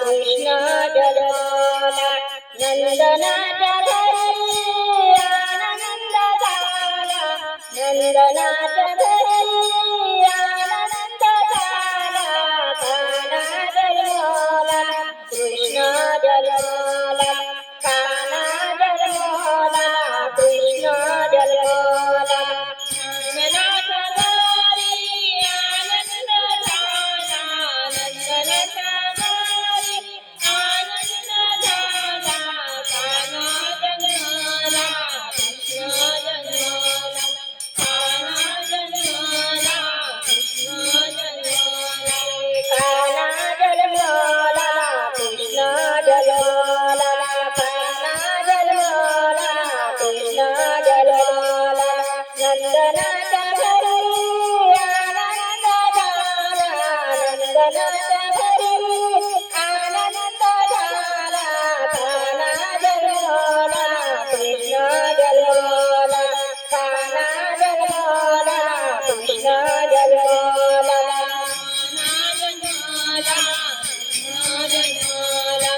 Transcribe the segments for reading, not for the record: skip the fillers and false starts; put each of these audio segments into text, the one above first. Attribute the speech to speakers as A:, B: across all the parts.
A: कृष्ण जन्मला नंदनाच्या घरी आनंद झाला नंदनाच्या घरी आनंद झाला कान्हा जन्मला कृष्ण जन्मला कान्हा जन्मला कृष्ण जन्मला नंदनाच्या घरी आनंद झाला नंदनाच्या घरी आनंद झाला कान्हा जन्मला कृष्ण जन्मला कान्हा जन्मला कृष्ण जन्मला कान्हा जन्मला कृष्ण जन्मला कान्हा जन्मला कृष्ण जन्मला नंदनाच्या घरी आनंद झाला नंदनाच्या घरी आनंद झाला कान्हा जन्मला कृष्ण जन्मला कान्हा जन्मला कृष्ण जन्मला कान्हा जन्मला कृष्ण जन्मला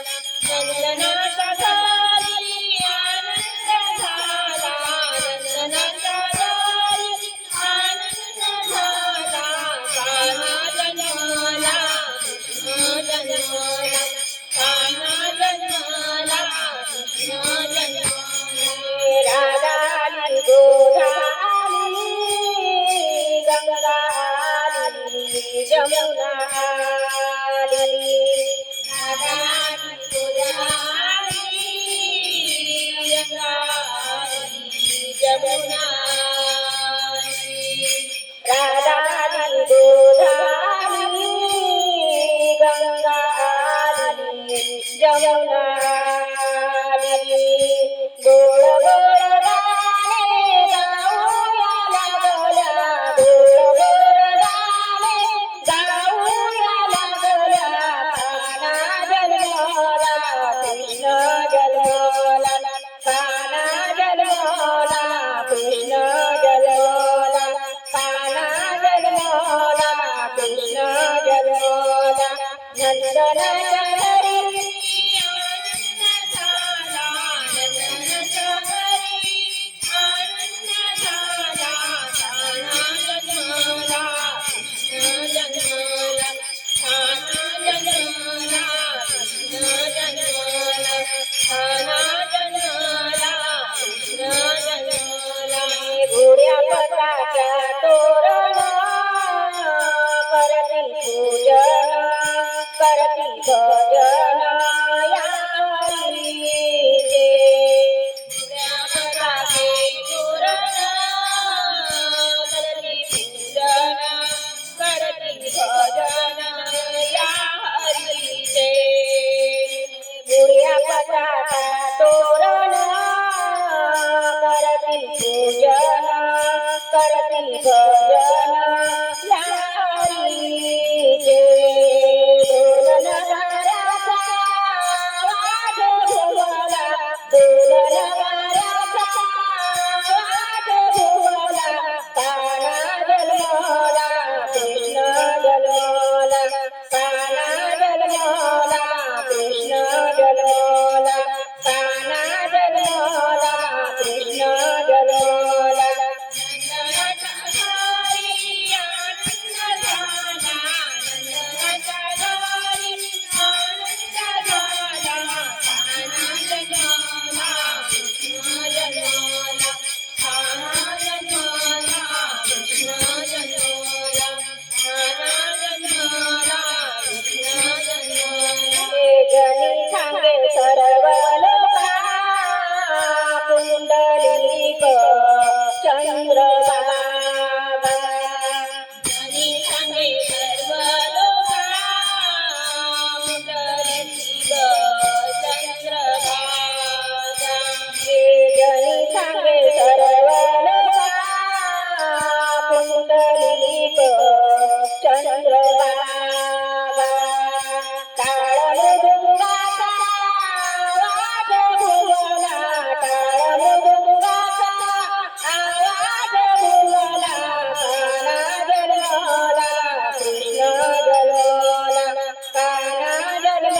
A: नंदनाच्या घरी आनंद झाला नंदनाच्या घरी आनंद झाला कान्हा जन्मला कृष्ण जन्मला कान्हा जन्मला कृष्ण जन्मला राधा आली गोदा आली गंगा आली जमुना आली राधा आली गोदा आली गंगा आली जमुना आली राधा आली गोदा आली गंगा आली जमुना आली गोड गोड गाणे गाऊया लागल्या गोड गोड गाणे गाऊया लागल्या कान्हा जन्मला कृष्ण जन्मला कान्हा जन्मला कृष्ण जन्मला कान्हा जन्मला कृष्ण जन्मला नंदनाच्या घरी आनंद झाला नंदनाच्या घरी आनंद झाला कान्हा जन्मला कृष्ण जन्मला कान्हा जन्मला कृष्ण जन्मला कान्हा जन्मला कृष्ण जन्मला गोड्या पताच्या तोरण करती पूजन करती भजन या हरीचे गोड्या पताचे तोरण करती पूजन करती भजन या हरीचे गोड्या पताचा तोरण करती पूजन करती भजन या हरीचे ढोल नगाऱ्याचा आवाज घुमला ढोल नगाऱ्याचा आवाज घुमला कान्हा जन्मला कृष्ण जन्मला कान्हा जन्मला कृष्ण जन्मला कान्हा जन्मला कृष्ण जन्मला नंदनाच्या घरी आनंद झाला नंदनाच्या घरी आनंद झाला कान्हा जन्मला कृष्ण जन्मला कान्हा जन्मला कृष्ण जन्मला कान्हा जन्मला कृष्ण जन्मला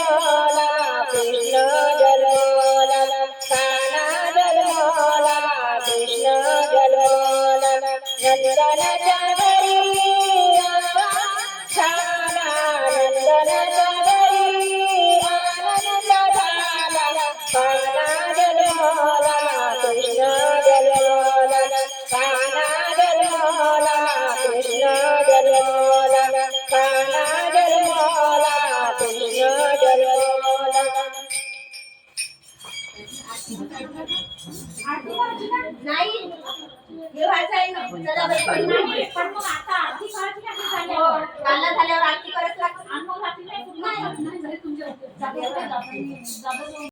A: जन्मला कृष्ण जन्मला कान्हा जन्मला कृष्ण जन्मला नंदनाच्या घरी आला छाना नंदनाच्या घरी आनंद झाला कान्हा जन्मला कृष्ण जन्मला कान्हा जन्मला कृष्ण जन्मला कान्हा जन्मला कृष्ण जन्मला
B: नाही हे वाचाय ना चला बाई पण मग आता आरती करायची नाही झाल्यावर आरती करायची लागते.